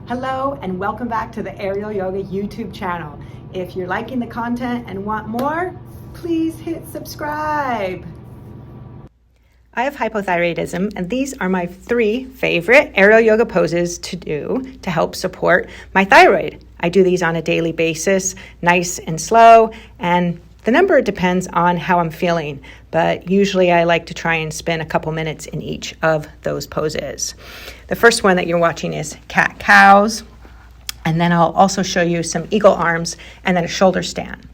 Hello and welcome back to the AIReal Yoga YouTube channel. If you're liking the content and want more, please hit subscribe. I have hypothyroidism, and these are my 3 favorite AIReal yoga poses to do to help support my thyroid. I do these on a daily basis, nice and slow, and the number depends on how I'm feeling, but usually I like to try and spend a couple minutes in each of those poses. The first one that you're watching is cat-cows, and then I'll also show you some eagle arms and then a shoulder stand.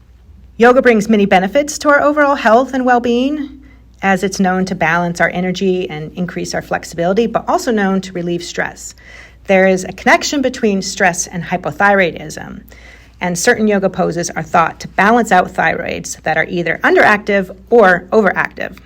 Yoga brings many benefits to our overall health and well-being, as it's known to balance our energy and increase our flexibility, but also known to relieve stress. There is a connection between stress and hypothyroidism. And certain yoga poses are thought to balance out thyroids that are either underactive or overactive.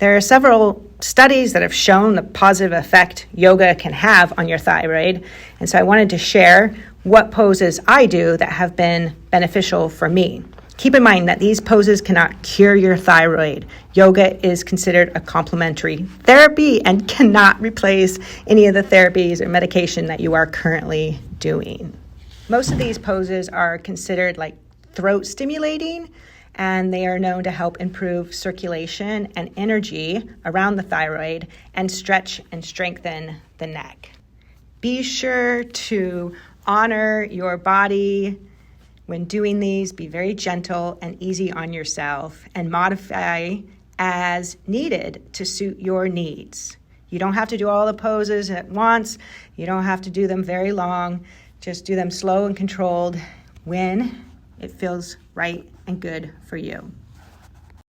There are several studies that have shown the positive effect yoga can have on your thyroid, and so I wanted to share what poses I do that have been beneficial for me. Keep in mind that these poses cannot cure your thyroid. Yoga is considered a complementary therapy and cannot replace any of the therapies or medication that you are currently doing. Most of these poses are considered like throat stimulating, and they are known to help improve circulation and energy around the thyroid and stretch and strengthen the neck. Be sure to honor your body when doing these. Be very gentle and easy on yourself and modify as needed to suit your needs. You don't have to do all the poses at once. You don't have to do them very long. Just do them slow and controlled when it feels right and good for you.